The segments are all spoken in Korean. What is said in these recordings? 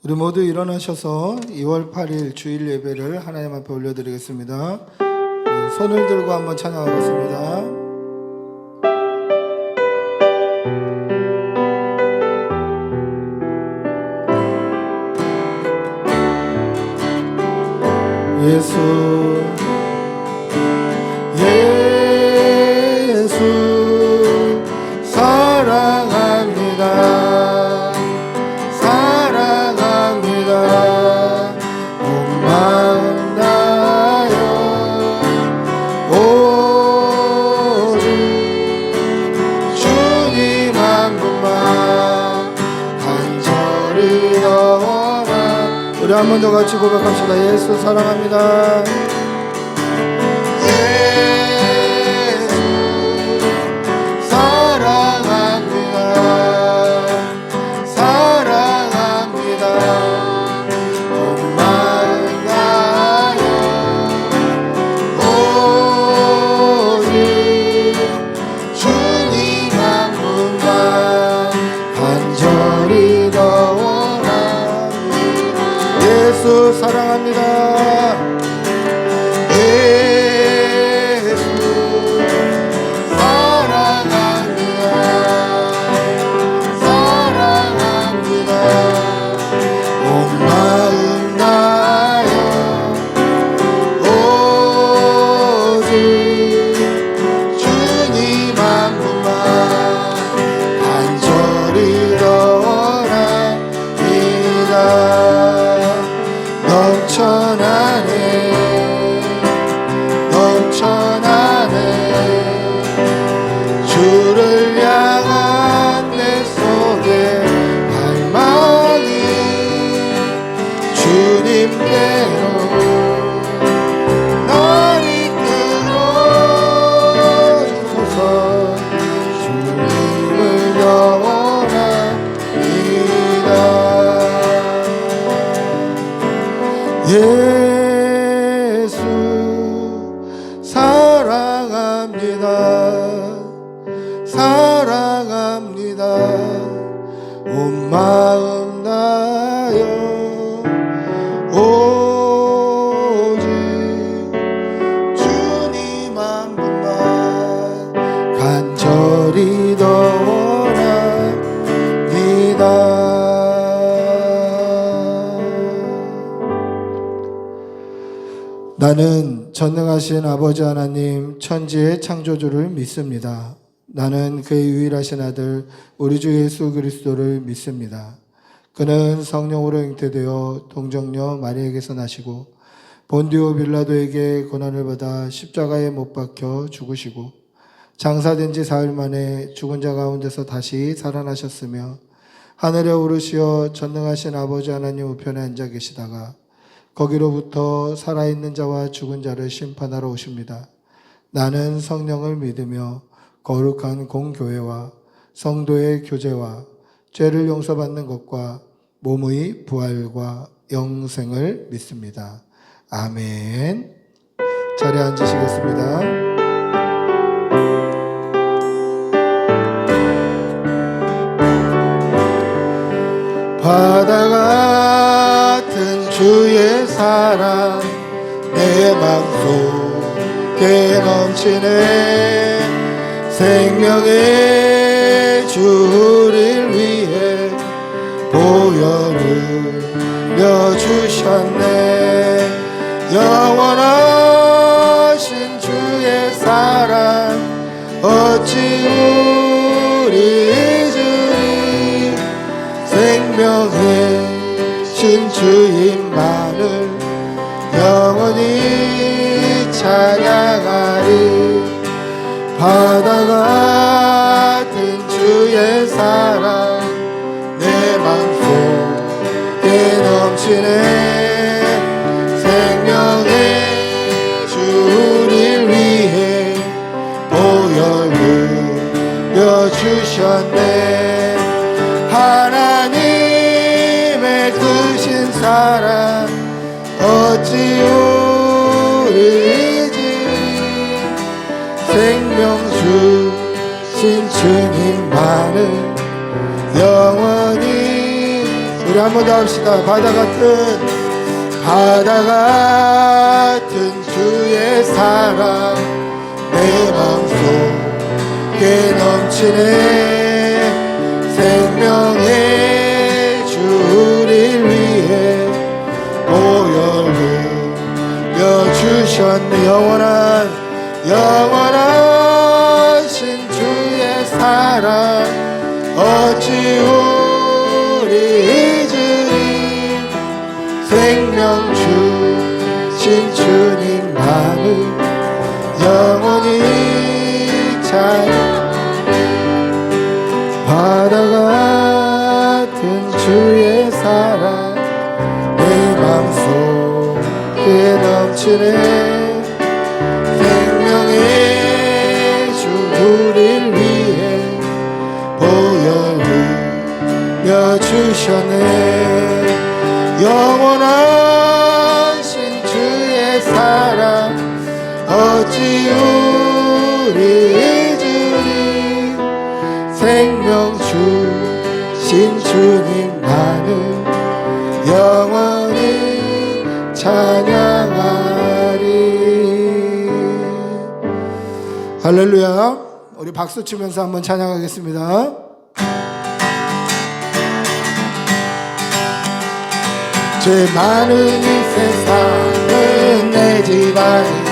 우리 모두 일어나셔서 2월 8일 주일 예배를 하나님 앞에 올려드리겠습니다. 손을 들고 한번 찬양하겠습니다. 예수 사랑합니다. 사랑합니다. 온 마음 다하여 오직 주님 한 분만 간절히 영원한. 우리 한 번 더 같이 고백합시다. 예수 사랑합니다. 예수 사랑합니다. 예수 사랑합니다. 사랑합니다. 온 마음 다하여 오직 주님 한 분만 간절히 원합니다. 넘쳐나네 넘쳐나네 주를 향한 내 속에 갈망이 주님께로 날 이끌어주소서. 주님을 영원합니다. 예수 사랑합니다. 사랑합니다. 온 마음 다하여 오직 주님 한 분만 간절히 더 원합니다. 나는 전능하신 아버지 하나님 천지의 창조주를 믿습니다. 나는 그의 유일하신 아들 우리 주 예수 그리스도를 믿습니다. 그는 성령으로 잉태되어 동정녀 마리에게서 나시고 본디오 빌라도에게 고난을 받아 십자가에 못 박혀 죽으시고 장사된 지 사흘 만에 죽은 자 가운데서 다시 살아나셨으며 하늘에 오르시어 전능하신 아버지 하나님 우편에 앉아 계시다가 거기로부터 살아있는 자와 죽은 자를 심판하러 오십니다. 나는 성령을 믿으며 거룩한 공교회와 성도의 교제와 죄를 용서받는 것과 몸의 부활과 영생을 믿습니다. 아멘. 자리에 앉으시겠습니다. 바다 같은 주의 사랑 내 맘속에 넘치네. 생명의 주를 위해 보혈을 내주셨네. 영원하신 주의 사랑 어찌 우리 잊으리. 생명의 주님만을 영원히 찬양하리. 바다 같은 주의 사랑 내 맘속에 넘치네. 생명의 주를 위해 보혈을 내주셨네. 하나님의 크신 사랑 어찌 우리 잊으리. 생명주 신 주님만을 영원히 우리 한 번 더 합시다. 바다 같은 주의 사랑 내 마음속에 넘치네. 생명의 주 우리를 위해 보혈 흘려 주셨네. 영원하신 주의 사랑 어찌 우리 잊으리. 생명 주신 주님만을 영원히 찬양. 바다 같은 주의 사랑 내 맘속에 넘치네. 생명의 주 우리를 위해 보혈 흘려 주셨네. 영원하신 주의 사랑 어찌 우리 잊으리. 생명 주신 주님만을 영원히 찬양하리. 할렐루야. 우리 박수 치면서 한번 찬양하겠습니다. 죄 많은 이 세상은 내 집안이네.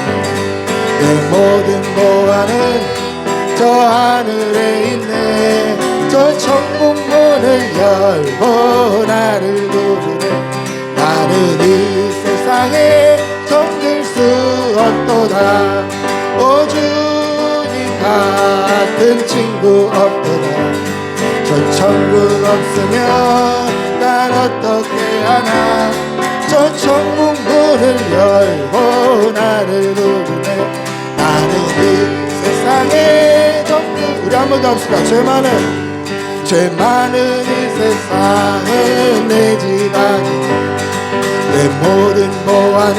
내 모든 보안은 저 하늘에 있네. 저 천국 문을 열고 나를 부르네. 나는 이 세상에 정들 수 없도다. 오 주님 같은 친구 없도다. 저 천국 없으면 난 어떻게 하나. 저 천국 문을 열고 나를 부르네. 나는 이 세상에 정들. 우리 한 번 더 합시다. 죄 많은 이 세상은 내 집안이네. 내 모든 보안은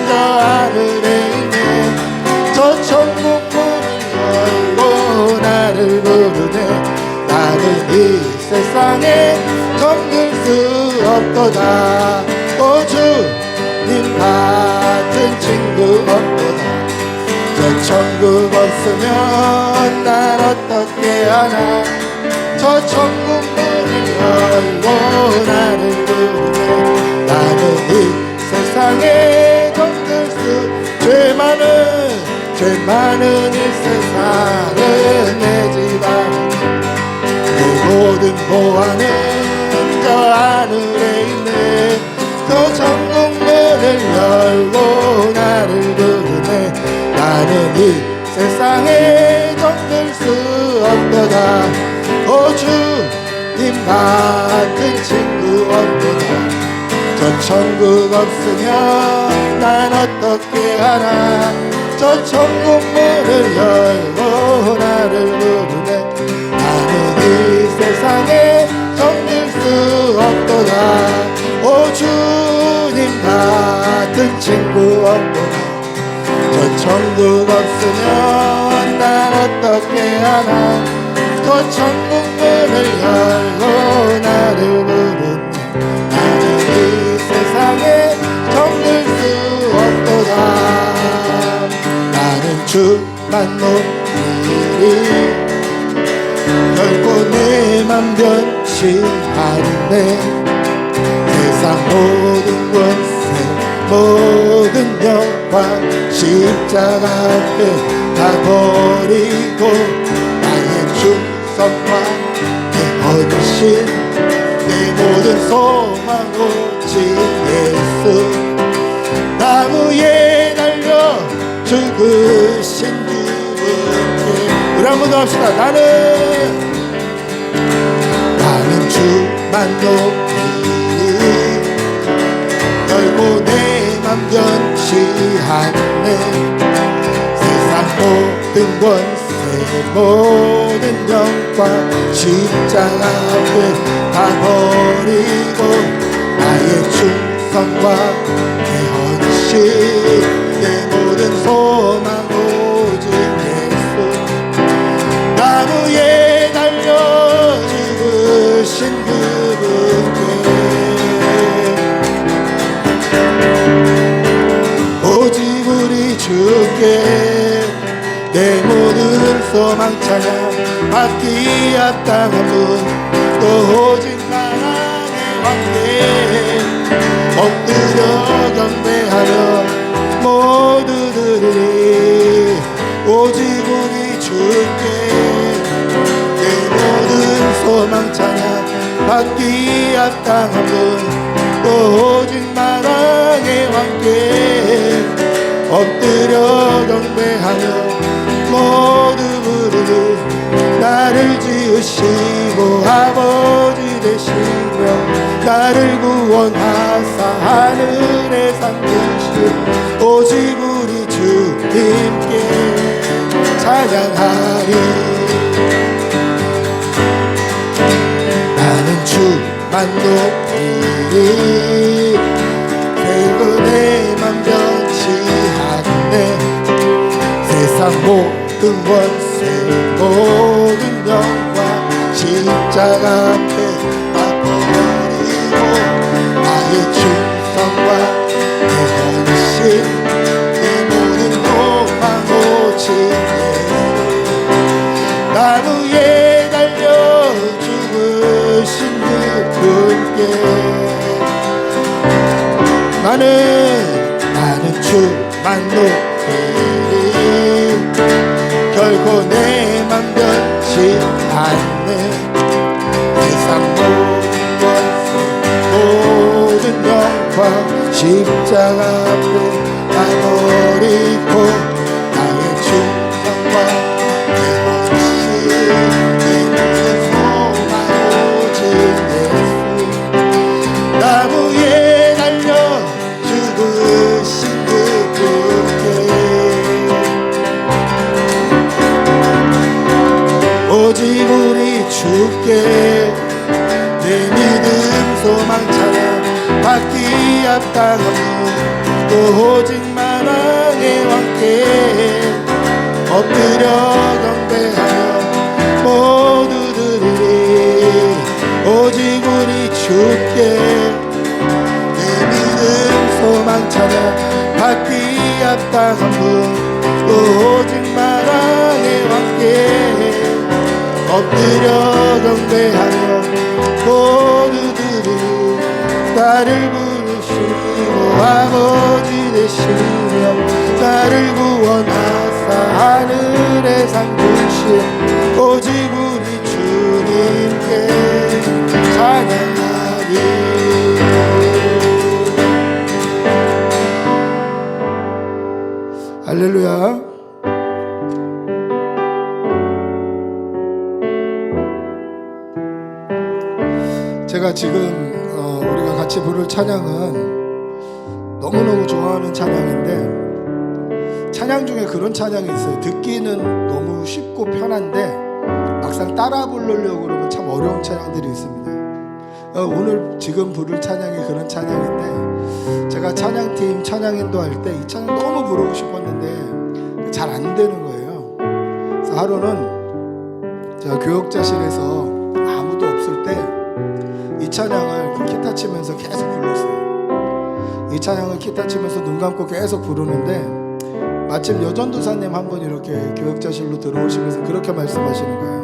저 하늘에 있네. 저 천국 문을 열고 나를 부르네. 나는 이 세상에 정들 수 없도다. 오 주님 같은 친구 없도다. 저 천국 없으면 난 어떻게 하나. 저 천국 문을 열고 나를 부르네. 나는 이 세상에 정들 수. 죄 많은 이 세상은 내 집안. 내 모든 보안은 저 하늘에 있네. 저 천국 문을 열고 나를 부르네. 나는 이 세상에 정들 수 없도다. 오 주님 같은 친구 없도다. 저 천국 없으면 난 어떻게 하나. 저 천국 문을 열고 나를 부르네. 나는 이 세상에 정들 수 없도다. 오 주님 같은 친구 없도다. 저 천국 없으면 난 어떻게 하나. 저 천국 문을 열고 나를 부르네. 나는 이 세상에 정들 수 없도다. 나는 주만 높이리. 결코 내 맘 변치않네. 세상 모든 권세 모든 영광 십자가 앞에 다 버리고 나의 충성과 내 헌신 내 모든 소망 오직 예수. 나무에 달려 죽으신 그분께. 우리 한 번 더 합시다. 나는 주만 높이리. 결코 내 맘 변치않네. 세상 모든 권세 모든 영광 십자가 앞에 다 버리고 나의 충성과 내 헌신 내 모든 소망 오직 예수. 나무에 달려 죽으신 그분께 소망 찬양 받기 합당한 분 또 오직 나라의 왕께 엎드려 경배하며 모두들이 오직 우리 주께 내 모든 소망 찬양 받기 합당한 분 또 오직 나라의 왕께 엎드려 경배하며 모두 부르는 나를 지으시고 아버지 되시며 나를 구원하사 하늘에 삼으신 오직 우리 주님께 찬양하리. 나는 주만 높이리 결코 내 맘 변치 않네. 세상 모든 권세 모든 영광 십자가 앞에 다 버리고 나의 충성과 내 헌신 내 모든 소망 오직 예수 나무에 달려 죽으신 그분께 나는 주만 높이리 결코 내 맘 변치 않네. 세상 모든 영광 십자가 앞에 다 버리고 나의 충성과 내 헌신 내 모든 소망 오직 예수 나무에 달려 죽으신 그분께 오직 우리 주께 내 믿음 소망 찬양 받기 합당한 분 또 오직 만왕의 왕께 엎드려 경배하며 모두들이 오직 우리 주께 내 믿음 소망 찬양 받기 합당한 분 또 오직 만왕의 왕께 엎드려 경배하며 모두들이 나를 부르시고 아버지 되시며 나를 구원하사 하늘에 삼으신 오직 우리 주님께 찬양하리. 할렐루야. 제가 지금 우리가 같이 부를 찬양은 너무너무 좋아하는 찬양인데 찬양 중에 그런 찬양이 있어요. 듣기는 너무 쉽고 편한데 막상 따라 부르려고 그러면 참 어려운 찬양들이 있습니다. 오늘 지금 부를 찬양이 그런 찬양인데 제가 찬양팀 찬양 인도할 때 이 찬양 너무 부르고 싶었는데 잘 안 되는 거예요. 그래서 하루는 제가 교역자실에서 아무도 없을 때 이 찬양을 기타 치면서 계속 불렀어요. 이 찬양을 기타 치면서 눈 감고 계속 부르는데 마침 여전도사님 한 분 이렇게 교역자실로 들어오시면서 그렇게 말씀하시는 거예요.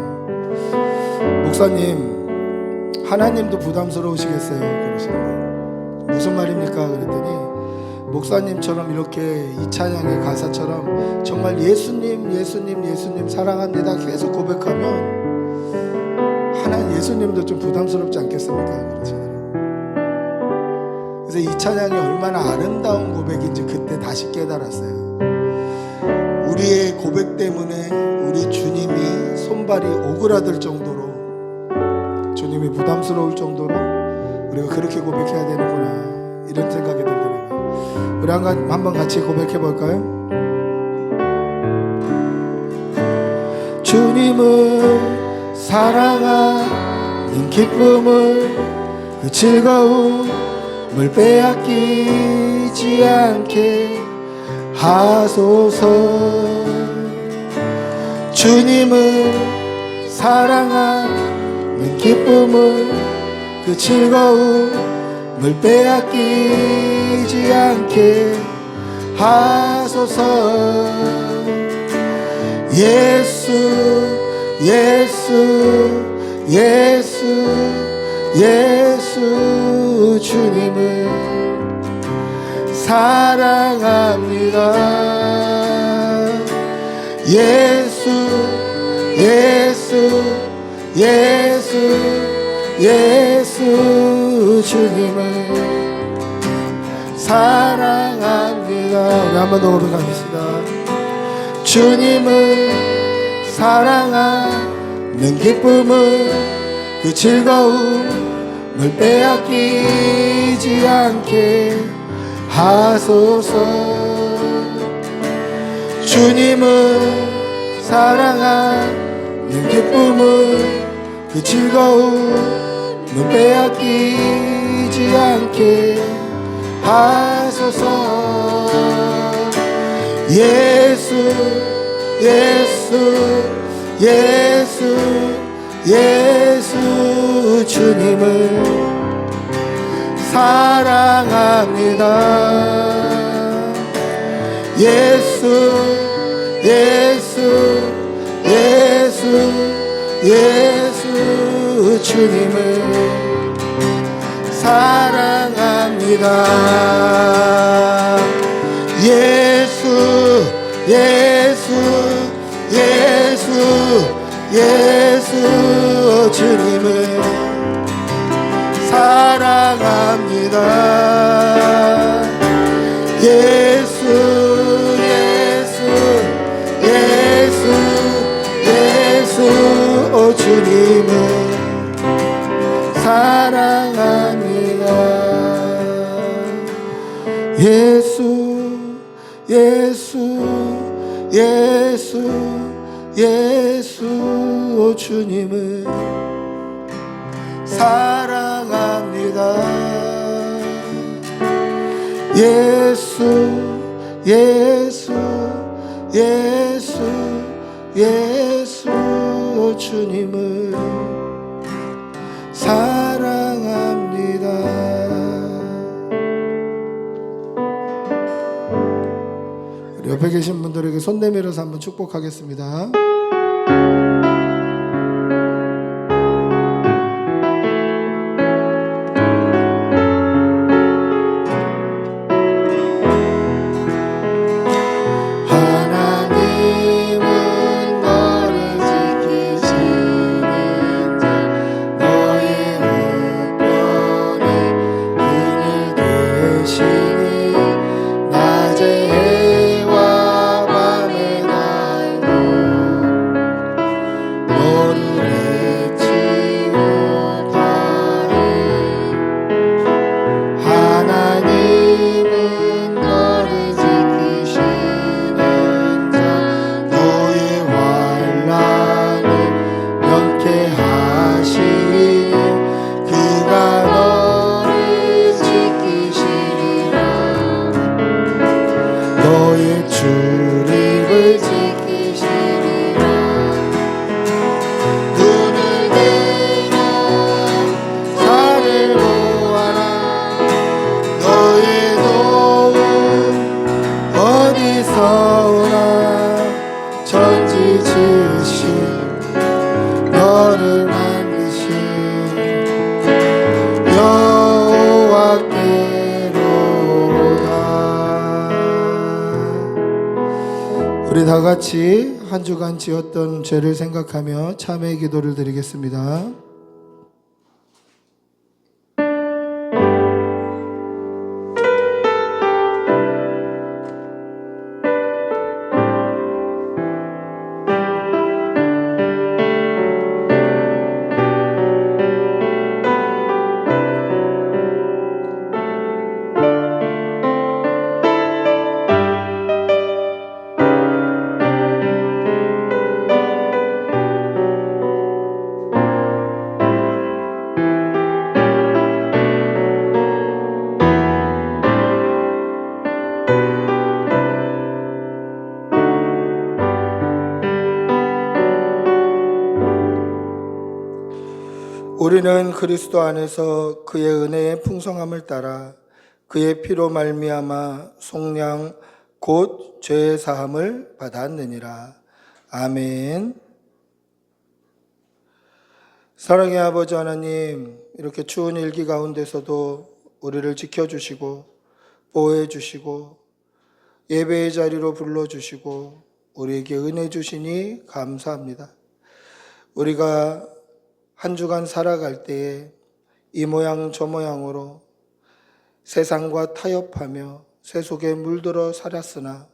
목사님, 하나님도 부담스러우시겠어요? 그러시는 거예요. 무슨 말입니까? 그랬더니 목사님처럼 이렇게 이 찬양의 가사처럼 정말 예수님 예수님 예수님 사랑합니다 계속 고백하면 하나님 예수님도 좀 부담스럽지 않겠습니까? 그러시더라고요. 그래서 이 찬양이 얼마나 아름다운 고백인지 그때 다시 깨달았어요. 우리의 고백 때문에 우리 주님이 손발이 오그라들 정도로 주님이 부담스러울 정도로 우리가 그렇게 고백해야 되는구나 이런 생각이 들더라고요. 우리 한번 같이 고백해 볼까요? 주님을 사랑하는 기쁨을 그 즐거움을 빼앗기지 않게 하소서. 주님을 사랑하는 기쁨을 그 즐거움을 빼앗기지 않게 하소서. 예수 예수 예수 예수 주님을 사랑합니다. 예수 예수 예수 예수 주님을 사랑합니다. 우리 한 번 더 고백합시다. 주님을 사랑하는 기쁨을 그 즐거움을 빼앗기지 않게 하소서. 주님을 사랑하는 기쁨을 그 즐거움을 빼앗기지 않게 하소서. 예수 예수 예수 예수 주님을 사랑합니다. 예수 예수 예수 예수 주님을 사랑합니다. 예수 예수 예수 예수 주님을 사랑합니다. 예수 예수 예수 예수 주님을 사랑합니다. 예수 예수 예수 예수 주님을 사랑합니다. 예수 예수 예수 예수 주님을 사랑합니다. 우리 옆에 계신 분들에게 손 내밀어서 한번 축복하겠습니다. 우리 다 같이 한 주간 지었던 죄를 생각하며 참회의 기도를 드리겠습니다. 우리는 그리스도 안에서 그의 은혜의 풍성함을 따라 그의 피로 말미암아 속량 곧 죄의 사함을 받았느니라. 아멘. 사랑의 아버지 하나님, 이렇게 추운 일기 가운데서도 우리를 지켜주시고 보호해 주시고 예배의 자리로 불러주시고 우리에게 은혜 주시니 감사합니다. 우리가 한 주간 살아갈 때에 이 모양 저 모양으로 세상과 타협하며 새 속에 물들어 살았으나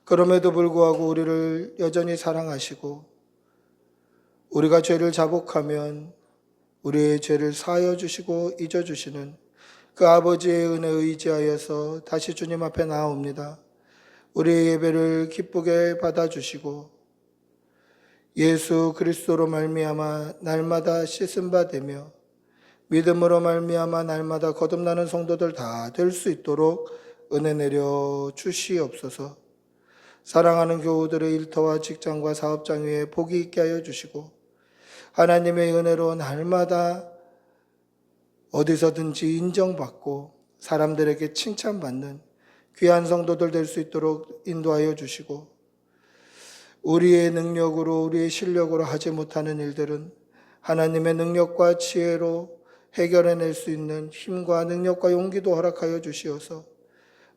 그럼에도 불구하고 우리를 여전히 사랑하시고 우리가 죄를 자복하면 우리의 죄를 사하여 주시고 잊어주시는 그 아버지의 은혜에 의지하여서 다시 주님 앞에 나옵니다. 우리의 예배를 기쁘게 받아주시고 예수 그리스도로 말미암아 날마다 씻음 바 되며 믿음으로 말미암아 날마다 거듭나는 성도들 다 될 수 있도록 은혜 내려 주시옵소서. 사랑하는 교우들의 일터와 직장과 사업장 위에 복이 있게 하여 주시고 하나님의 은혜로 날마다 어디서든지 인정받고 사람들에게 칭찬받는 귀한 성도들 될 수 있도록 인도하여 주시고 우리의 능력으로 우리의 실력으로 하지 못하는 일들은 하나님의 능력과 지혜로 해결해낼 수 있는 힘과 능력과 용기도 허락하여 주시어서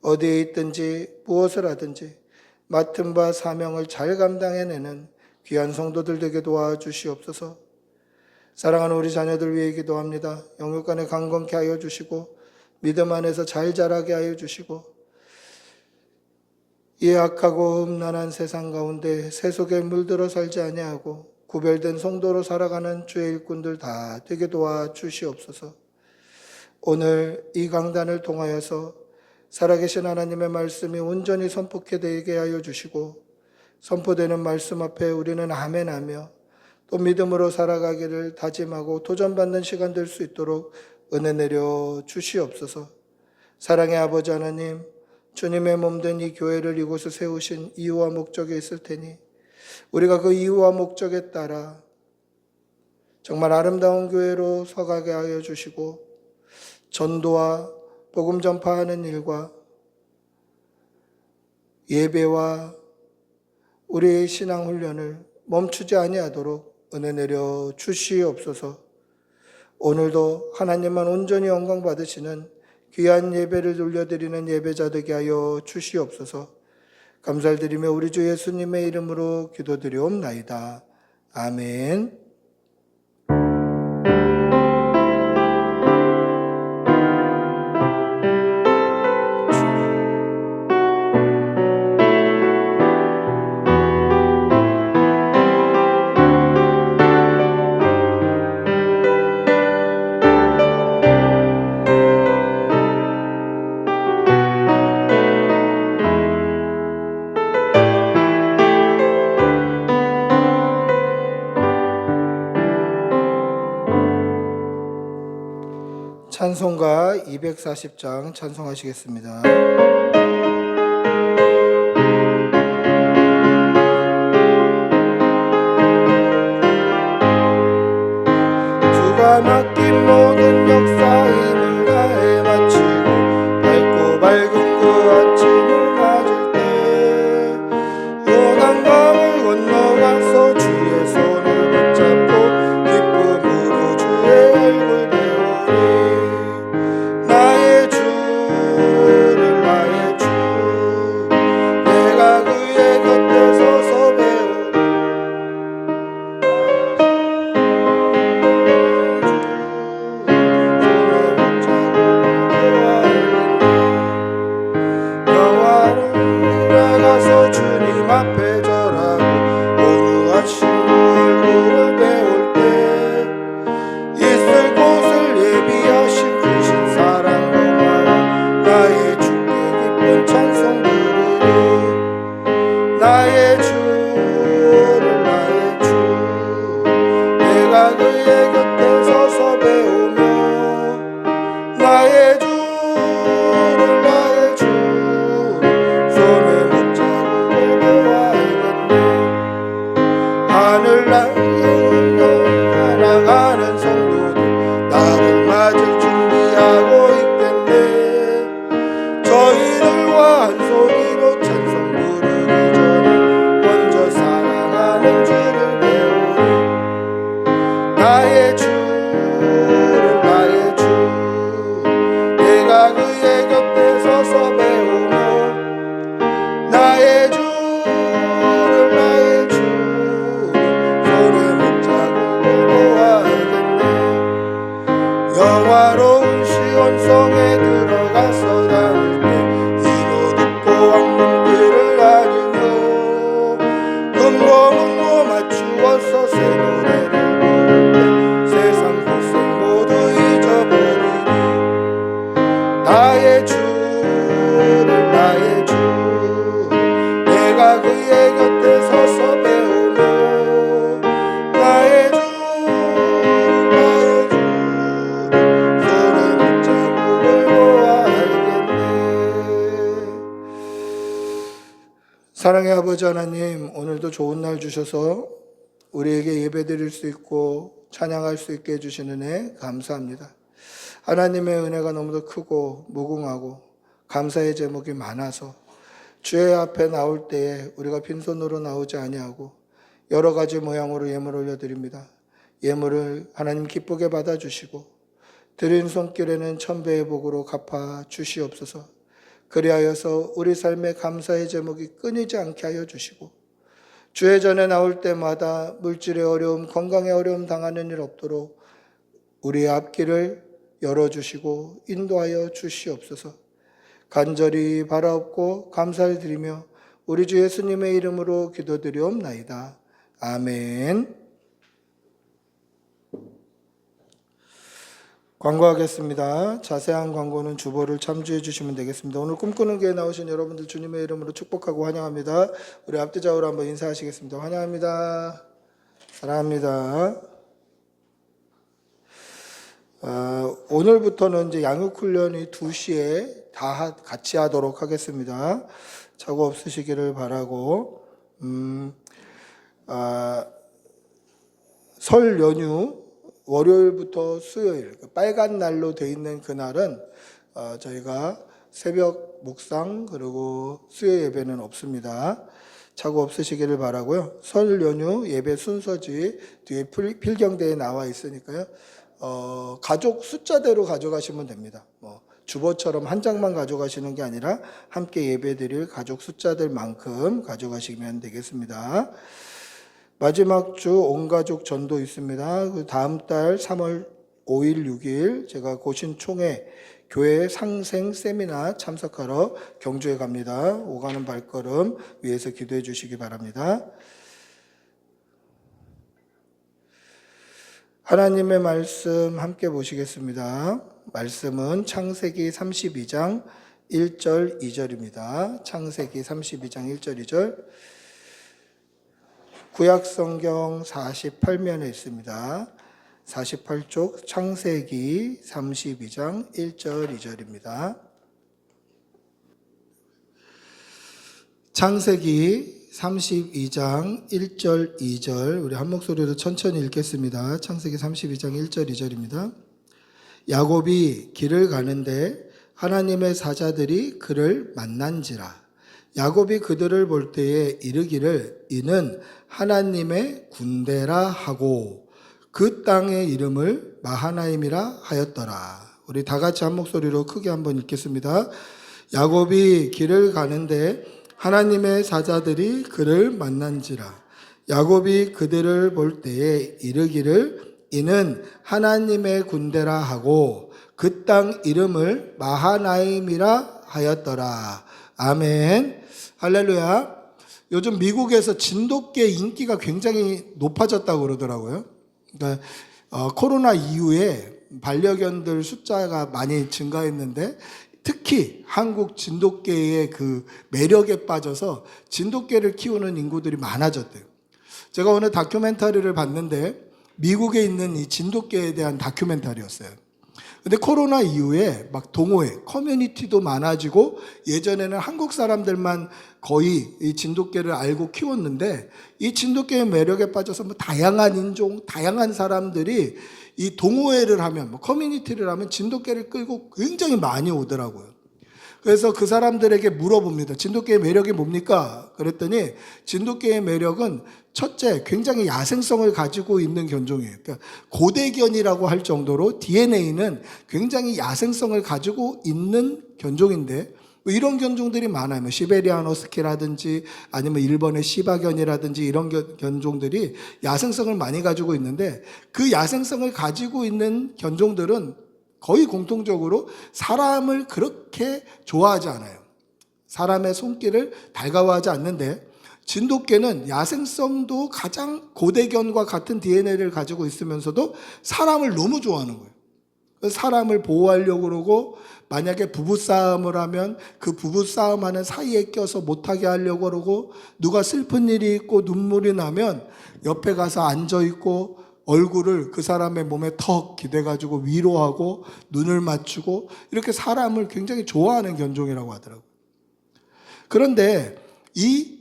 어디에 있든지 무엇을 하든지 맡은 바 사명을 잘 감당해내는 귀한 성도들 되게 도와주시옵소서. 사랑하는 우리 자녀들 위해 기도합니다. 영육간에 강건케 하여 주시고 믿음 안에서 잘 자라게 하여 주시고 이 악하고 음란한 세상 가운데 새 속에 물들어 살지 아니하고 구별된 성도로 살아가는 주의 일꾼들 다 되게 도와주시옵소서. 오늘 이 강단을 통하여서 살아계신 하나님의 말씀이 온전히 선포케 되게 하여 주시고 선포되는 말씀 앞에 우리는 아멘하며 또 믿음으로 살아가기를 다짐하고 도전받는 시간 될 수 있도록 은혜 내려 주시옵소서. 사랑의 아버지 하나님, 주님의 몸된 이 교회를 이곳에 세우신 이유와 목적이 있을 테니 우리가 그 이유와 목적에 따라 정말 아름다운 교회로 서가게 하여 주시고 전도와 복음 전파하는 일과 예배와 우리의 신앙 훈련을 멈추지 아니하도록 은혜 내려 주시옵소서. 오늘도 하나님만 온전히 영광 받으시는 귀한 예배를 돌려드리는 예배자 되게 하여 주시옵소서. 감사를 드리며 우리 주 예수님의 이름으로 기도드리옵나이다. 아멘. 찬송가 240장 찬송하시겠습니다. 주가 맡긴 모든 역사 힘을 다해 마치고 밝고 밝은 그 아침을 맞을 때 요단강을 건너가서 주의 손을 붙잡고 기쁨으로 주의 얼굴 나의 주를 나의 주 내가 그의 곁에 서서 배우리 손에 붙잡고 영화를 나가서 주님 앞에 절하고 어느 아침 얼굴을 배울 때 있을 곳을 예비하신 크신 사랑 고마워 나의 주께 기쁜 찬송 부르리 나의 주를 나의 주 내가 그의 곁에 서서 배우며 나의 주를 나의 주 손에 붙잡고 보아 알겠네 하늘 날아가는 성도들 나를 맞을 준비하고 있겠네 저희들과 한 소리로 찬송 부르기 전에 먼저 살아 나의 주를 나의 주 내가 그의 곁에 서서 배우며 나의 주를 나의 주를 손에 붙잡고 보아야겠네. 영화로운 시온성에 들어가서 다닐 때 이노 듣고 왕문길을 다니며 눈고 맞추어서 새 노래를 부를 때 세상 고생 모두 잊어버리니 나의 주를 나의 주 내가 그의 곁에 서서 배우며 나의 주를 나의 주를 손에 붙잡고 보아야겠네. 사랑의 아버지 하나님, 오늘도 좋은 날 주셔서 우리에게 예배드릴 수 있고 찬양할 수 있게 해주시는 은혜 감사합니다. 하나님의 은혜가 너무도 크고 무궁하고 감사의 제목이 많아서 주의 앞에 나올 때에 우리가 빈손으로 나오지 아니하고 여러 가지 모양으로 예물 올려드립니다. 예물을 하나님 기쁘게 받아주시고 드린 손길에는 천배의 복으로 갚아 주시옵소서. 그리하여서 우리 삶의 감사의 제목이 끊이지 않게 하여 주시고 주의 전에 나올 때마다 물질의 어려움, 건강의 어려움 당하는 일 없도록 우리의 앞길을 열어주시고 인도하여 주시옵소서. 간절히 바라옵고 감사를 드리며 우리 주 예수님의 이름으로 기도드리옵나이다. 아멘. 광고하겠습니다. 자세한 광고는 주보를 참조해 주시면 되겠습니다. 오늘 꿈꾸는 교회 나오신 여러분들 주님의 이름으로 축복하고 환영합니다. 우리 앞뒤좌우로 한번 인사하시겠습니다. 환영합니다. 사랑합니다. 오늘부터는 이제 양육훈련이 2시에 다 같이 하도록 하겠습니다. 착오 없으시기를 바라고, 설 연휴 월요일부터 수요일 빨간 날로 돼 있는 그날은 저희가 새벽 묵상 그리고 수요 예배는 없습니다. 착오 없으시기를 바라고요. 설 연휴 예배 순서지 뒤에 필경대에 나와 있으니까요. 가족 숫자대로 가져가시면 됩니다. 주보처럼 한 장만 가져가시는 게 아니라 함께 예배드릴 가족 숫자들만큼 가져가시면 되겠습니다. 마지막 주 온가족 전도 있습니다. 그 다음 달 3월 5일, 6일 제가 고신총회 교회 상생 세미나 참석하러 경주에 갑니다. 오가는 발걸음 위에서 기도해 주시기 바랍니다. 하나님의 말씀 함께 보시겠습니다. 말씀은 창세기 32장 1절 2절입니다. 창세기 32장 1절 2절 구약성경 48면에 있습니다. 48쪽 창세기 32장 1절 2절입니다. 창세기 32장 1절 2절 우리 한 목소리로 천천히 읽겠습니다. 창세기 32장 1절 2절입니다. 야곱이 길을 가는데 하나님의 사자들이 그를 만난지라. 야곱이 그들을 볼 때에 이르기를 이는 하나님의 군대라 하고 그 땅의 이름을 마하나임이라 하였더라. 우리 다 같이 한 목소리로 크게 한번 읽겠습니다. 야곱이 길을 가는데 하나님의 사자들이 그를 만난지라. 야곱이 그들을 볼 때에 이르기를 이는 하나님의 군대라 하고 그 땅 이름을 마하나임이라 하였더라. 아멘. 할렐루야. 요즘 미국에서 진돗개 인기가 굉장히 높아졌다고 그러더라고요. 그러니까 코로나 이후에 반려견들 숫자가 많이 증가했는데 특히 한국 진돗개의 그 매력에 빠져서 진돗개를 키우는 인구들이 많아졌대요. 제가 오늘 다큐멘터리를 봤는데 미국에 있는 이 진돗개에 대한 다큐멘터리였어요. 근데 코로나 이후에 막 동호회, 커뮤니티도 많아지고 예전에는 한국 사람들만 거의 이 진돗개를 알고 키웠는데 이 진돗개의 매력에 빠져서 뭐 다양한 인종, 다양한 사람들이 이 동호회를 하면, 커뮤니티를 하면 진돗개를 끌고 굉장히 많이 오더라고요. 그래서 그 사람들에게 물어봅니다. 진돗개의 매력이 뭡니까? 그랬더니 진돗개의 매력은 첫째, 굉장히 야생성을 가지고 있는 견종이에요. 그러니까 고대견이라고 할 정도로 DNA는 굉장히 야생성을 가지고 있는 견종인데, 이런 견종들이 많아요. 뭐 시베리안 허스키라든지 아니면 일본의 시바견이라든지 이런 견종들이 야생성을 많이 가지고 있는데, 그 야생성을 가지고 있는 견종들은 거의 공통적으로 사람을 그렇게 좋아하지 않아요. 사람의 손길을 달가워하지 않는데, 진돗개는 야생성도 가장 고대견과 같은 DNA를 가지고 있으면서도 사람을 너무 좋아하는 거예요. 사람을 보호하려고 그러고, 만약에 부부싸움을 하면 그 부부싸움하는 사이에 껴서 못하게 하려고 그러고, 누가 슬픈 일이 있고 눈물이 나면 옆에 가서 앉아있고 얼굴을 그 사람의 몸에 턱 기대가지고 위로하고 눈을 맞추고, 이렇게 사람을 굉장히 좋아하는 견종이라고 하더라고요. 그런데 이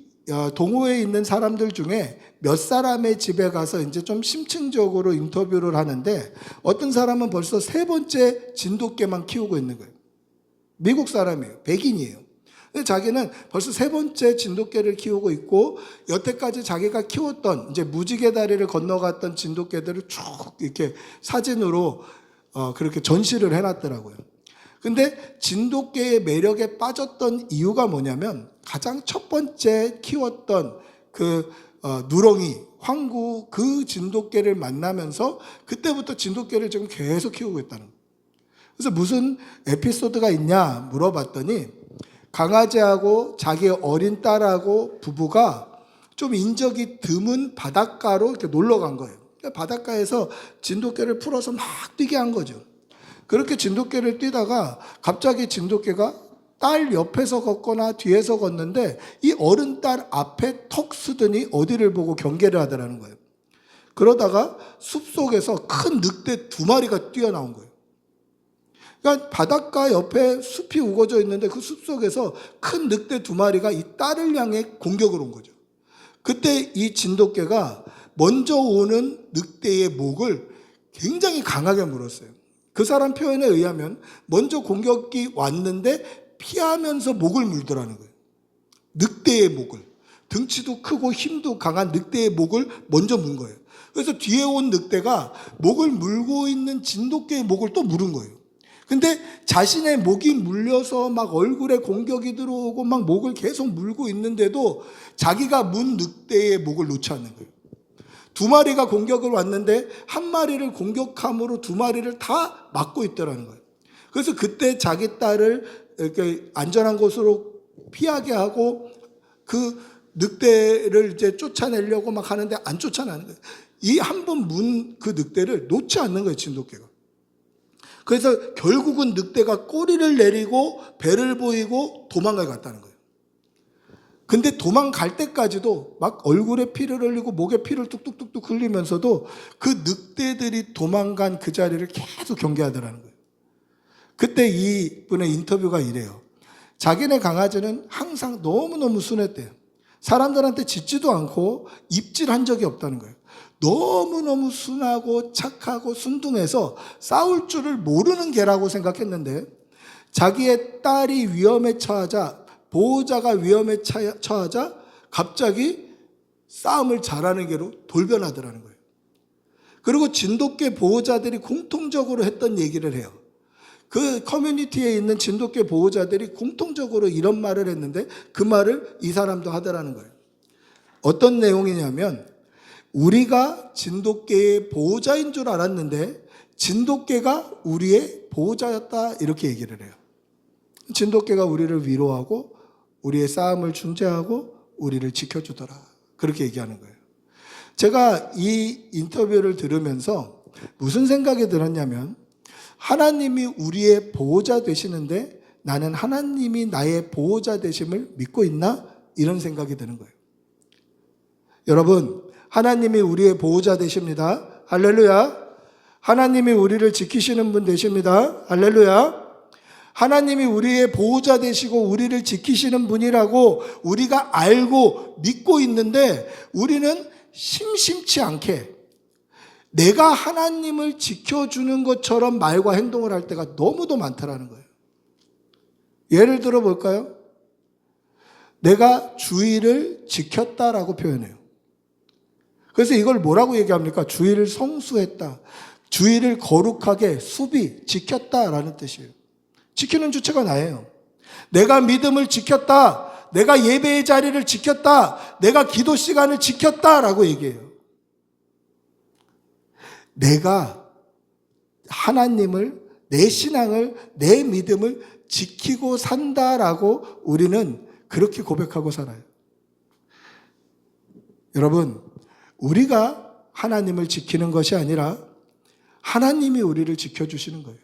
동호회에 있는 사람들 중에 몇 사람의 집에 가서 이제 좀 심층적으로 인터뷰를 하는데, 어떤 사람은 벌써 3번째 진돗개만 키우고 있는 거예요. 미국 사람이에요. 백인이에요. 근데 자기는 벌써 3번째 진돗개를 키우고 있고, 여태까지 자기가 키웠던 이제 무지개 다리를 건너갔던 진돗개들을 쭉 이렇게 사진으로 그렇게 전시를 해놨더라고요. 근데 진돗개의 매력에 빠졌던 이유가 뭐냐면, 가장 첫 번째 키웠던 그 누렁이, 황구, 그 진돗개를 만나면서 그때부터 진돗개를 지금 계속 키우고 있다는 거예요. 그래서 무슨 에피소드가 있냐 물어봤더니, 강아지하고 자기 어린 딸하고 부부가 좀 인적이 드문 바닷가로 이렇게 놀러 간 거예요. 바닷가에서 진돗개를 풀어서 막 뛰게 한 거죠. 그렇게 진돗개를 뛰다가 갑자기 진돗개가 딸 옆에서 걷거나 뒤에서 걷는데, 이 어른 딸 앞에 턱 쓰더니 어디를 보고 경계를 하더라는 거예요. 그러다가 숲속에서 큰 늑대 2마리가 뛰어나온 거예요. 그러니까 바닷가 옆에 숲이 우거져 있는데 그 숲속에서 큰 늑대 2마리가 이 딸을 향해 공격을 온 거죠. 그때 이 진돗개가 먼저 오는 늑대의 목을 굉장히 강하게 물었어요. 그 사람 표현에 의하면 먼저 공격이 왔는데 피하면서 목을 물더라는 거예요. 늑대의 목을. 등치도 크고 힘도 강한 늑대의 목을 먼저 문 거예요. 그래서 뒤에 온 늑대가 목을 물고 있는 진돗개의 목을 또 물은 거예요. 근데 자신의 목이 물려서 막 얼굴에 공격이 들어오고 막 목을 계속 물고 있는데도 자기가 문 늑대의 목을 놓지 않는 거예요. 2마리가 공격을 왔는데 1마리를 공격함으로 2마리를 다 막고 있더라는 거예요. 그래서 그때 자기 딸을 이렇게 안전한 곳으로 피하게 하고 그 늑대를 이제 쫓아내려고 막 하는데 안 쫓아내는 거예요. 이 한 번 문 그 늑대를 놓지 않는 거예요, 진돗개가. 그래서 결국은 늑대가 꼬리를 내리고 배를 보이고 도망가 갔다는 거예요. 근데 도망갈 때까지도 막 얼굴에 피를 흘리고 목에 피를 뚝뚝뚝뚝 흘리면서도 그 늑대들이 도망간 그 자리를 계속 경계하더라는 거예요. 그때 이분의 인터뷰가 이래요. 자기네 강아지는 항상 너무너무 순했대요. 사람들한테 짖지도 않고 입질한 적이 없다는 거예요. 너무너무 순하고 착하고 순둥해서 싸울 줄을 모르는 개라고 생각했는데, 자기의 딸이 위험에 처하자, 보호자가 위험에 처하자 갑자기 싸움을 잘하는 개로 돌변하더라는 거예요. 그리고 진돗개 보호자들이 공통적으로 했던 얘기를 해요. 그 커뮤니티에 있는 진돗개 보호자들이 공통적으로 이런 말을 했는데, 그 말을 이 사람도 하더라는 거예요. 어떤 내용이냐면, 우리가 진돗개의 보호자인 줄 알았는데 진돗개가 우리의 보호자였다, 이렇게 얘기를 해요. 진돗개가 우리를 위로하고 우리의 싸움을 중재하고 우리를 지켜주더라, 그렇게 얘기하는 거예요. 제가 이 인터뷰를 들으면서 무슨 생각이 들었냐면, 하나님이 우리의 보호자 되시는데 나는 하나님이 나의 보호자 되심을 믿고 있나? 이런 생각이 드는 거예요. 여러분, 하나님이 우리의 보호자 되십니다. 할렐루야. 하나님이 우리를 지키시는 분 되십니다. 할렐루야. 하나님이 우리의 보호자 되시고 우리를 지키시는 분이라고 우리가 알고 믿고 있는데, 우리는 심심치 않게 내가 하나님을 지켜주는 것처럼 말과 행동을 할 때가 너무도 많다라는 거예요. 예를 들어 볼까요? 내가 주의를 지켰다라고 표현해요. 그래서 이걸 뭐라고 얘기합니까? 주의를 성수했다. 주의를 거룩하게 지켰다라는 뜻이에요. 지키는 주체가 나예요. 내가 믿음을 지켰다. 내가 예배의 자리를 지켰다. 내가 기도 시간을 지켰다라고 얘기해요. 내가 하나님을, 내 신앙을, 내 믿음을 지키고 산다라고 우리는 그렇게 고백하고 살아요. 여러분, 우리가 하나님을 지키는 것이 아니라 하나님이 우리를 지켜주시는 거예요.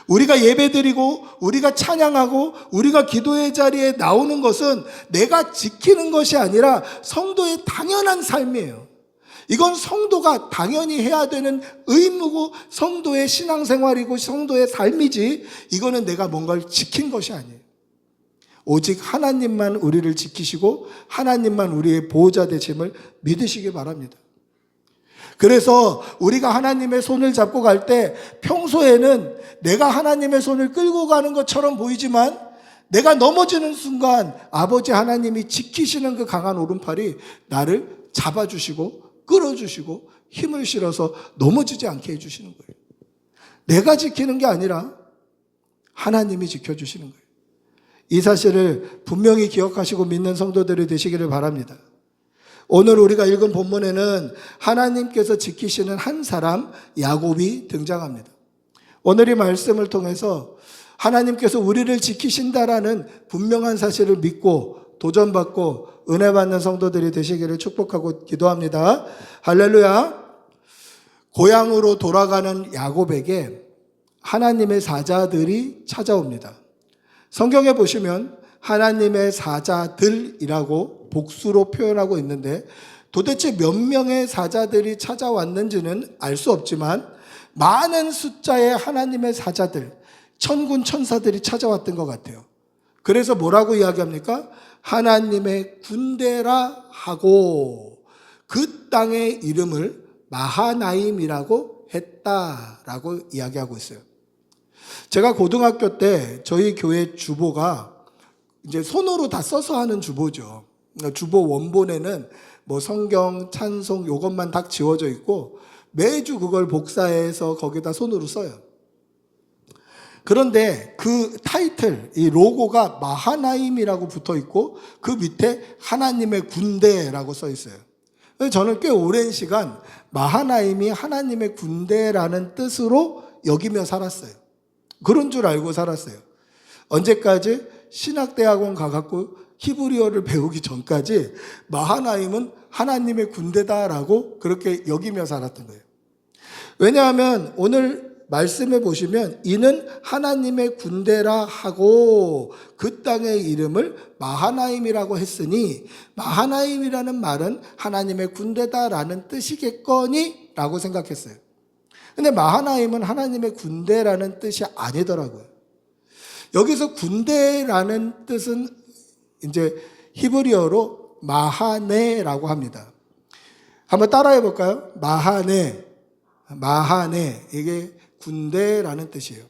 우리가 예배드리고 우리가 찬양하고 우리가 기도의 자리에 나오는 것은 내가 지키는 것이 아니라 성도의 당연한 삶이에요. 이건 성도가 당연히 해야 되는 의무고 성도의 신앙생활이고 성도의 삶이지, 이거는 내가 뭔가를 지킨 것이 아니에요. 오직 하나님만 우리를 지키시고 하나님만 우리의 보호자 되심을 믿으시기 바랍니다. 그래서 우리가 하나님의 손을 잡고 갈 때 평소에는 내가 하나님의 손을 끌고 가는 것처럼 보이지만 내가 넘어지는 순간 아버지 하나님이 지키시는 그 강한 오른팔이 나를 잡아주시고 끌어주시고 힘을 실어서 넘어지지 않게 해주시는 거예요. 내가 지키는 게 아니라 하나님이 지켜주시는 거예요. 이 사실을 분명히 기억하시고 믿는 성도들이 되시기를 바랍니다. 오늘 우리가 읽은 본문에는 하나님께서 지키시는 한 사람 야곱이 등장합니다. 오늘 이 말씀을 통해서 하나님께서 우리를 지키신다라는 분명한 사실을 믿고 도전받고 은혜 받는 성도들이 되시기를 축복하고 기도합니다. 할렐루야. 고향으로 돌아가는 야곱에게 하나님의 사자들이 찾아옵니다. 성경에 보시면 하나님의 사자들이라고 복수로 표현하고 있는데 도대체 몇 명의 사자들이 찾아왔는지는 알 수 없지만 많은 숫자의 하나님의 사자들, 천군 천사들이 찾아왔던 것 같아요. 그래서 뭐라고 이야기합니까? 하나님의 군대라 하고 그 땅의 이름을 마하나임이라고 했다라고 이야기하고 있어요. 제가 고등학교 때 저희 교회 주보가 이제 손으로 다 써서 하는 주보죠. 주보 원본에는 뭐 성경, 찬송 요것만 딱 지워져 있고 매주 그걸 복사해서 거기다 손으로 써요. 그런데 그 타이틀, 이 로고가 마하나임이라고 붙어 있고 그 밑에 하나님의 군대라고 써 있어요. 그래서 저는 꽤 오랜 시간 마하나임이 하나님의 군대라는 뜻으로 여기며 살았어요. 그런 줄 알고 살았어요. 언제까지? 신학대학원 가갖고 히브리어를 배우기 전까지 마하나임은 하나님의 군대다라고 그렇게 여기며 살았던 거예요. 왜냐하면 오늘 말씀해 보시면 이는 하나님의 군대라 하고 그 땅의 이름을 마하나임이라고 했으니 마하나임이라는 말은 하나님의 군대다라는 뜻이겠거니 라고 생각했어요. 근데 마하나임은 하나님의 군대라는 뜻이 아니더라고요. 여기서 군대라는 뜻은 이제 히브리어로 마하네라고 합니다. 한번 따라해 볼까요? 마하네. 이게 군대라는 뜻이에요.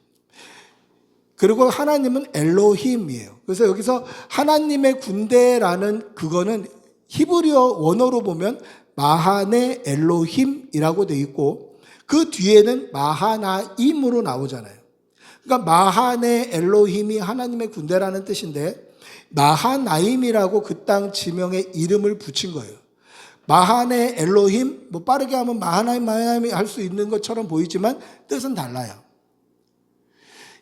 그리고 하나님은 엘로힘이에요. 그래서 여기서 하나님의 군대라는 그거는 히브리어 원어로 보면 마하네 엘로힘이라고 돼 있고 그 뒤에는 마하나임으로 나오잖아요. 그러니까 마하네 엘로힘이 하나님의 군대라는 뜻인데 마하나임이라고 그 땅 지명의 이름을 붙인 거예요. 마하네 엘로힘, 뭐 빠르게 하면 마하나임 할 수 있는 것처럼 보이지만 뜻은 달라요.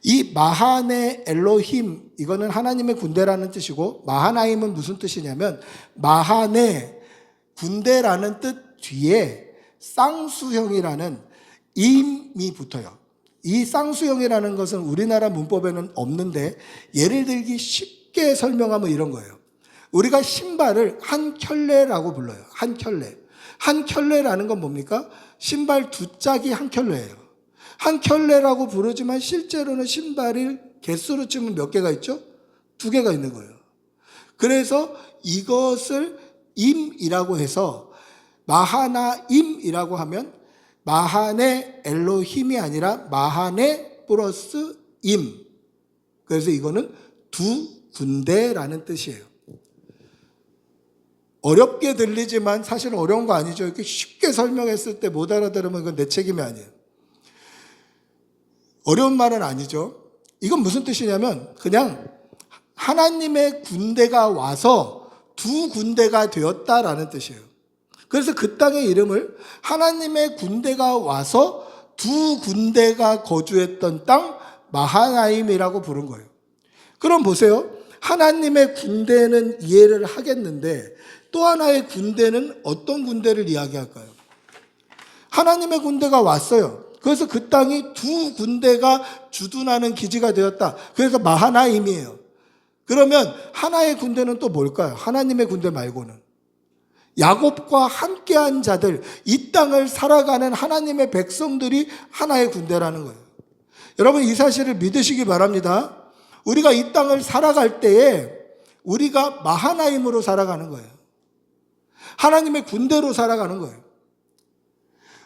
이 마하네 엘로힘, 이거는 하나님의 군대라는 뜻이고 마하나임은 무슨 뜻이냐면 마하네 군대라는 뜻 뒤에 쌍수형이라는 임이 붙어요. 이 쌍수형이라는 것은 우리나라 문법에는 없는데 예를 들기 쉽게 설명하면 이런 거예요. 우리가 신발을 한 켤레라고 불러요. 한 켤레. 한 켤레라는 건 뭡니까? 신발 두 짝이 한 켤레예요. 한 켤레라고 부르지만 실제로는 신발을 개수로 치면 몇 개가 있죠? 두 개가 있는 거예요. 그래서 이것을 임이라고 해서 마하나임이라고 하면 마하네 엘로힘이 아니라 마하네 플러스 임. 그래서 이거는 두 군데라는 뜻이에요. 어렵게 들리지만 사실 어려운 거 아니죠. 이렇게 쉽게 설명했을 때 못 알아들으면 이건 내 책임이 아니에요. 어려운 말은 아니죠. 이건 무슨 뜻이냐면 그냥 하나님의 군대가 와서 두 군대가 되었다라는 뜻이에요. 그래서 그 땅의 이름을 하나님의 군대가 와서 두 군대가 거주했던 땅 마하나임이라고 부른 거예요. 그럼 보세요. 하나님의 군대는 이해를 하겠는데 또 하나의 군대는 어떤 군대를 이야기할까요? 하나님의 군대가 왔어요. 그래서 그 땅이 두 군대가 주둔하는 기지가 되었다. 그래서 마하나임이에요. 그러면 하나의 군대는 또 뭘까요? 하나님의 군대 말고는. 야곱과 함께한 자들, 이 땅을 살아가는 하나님의 백성들이 하나의 군대라는 거예요. 여러분 이 사실을 믿으시기 바랍니다. 우리가 이 땅을 살아갈 때에 우리가 마하나임으로 살아가는 거예요. 하나님의 군대로 살아가는 거예요.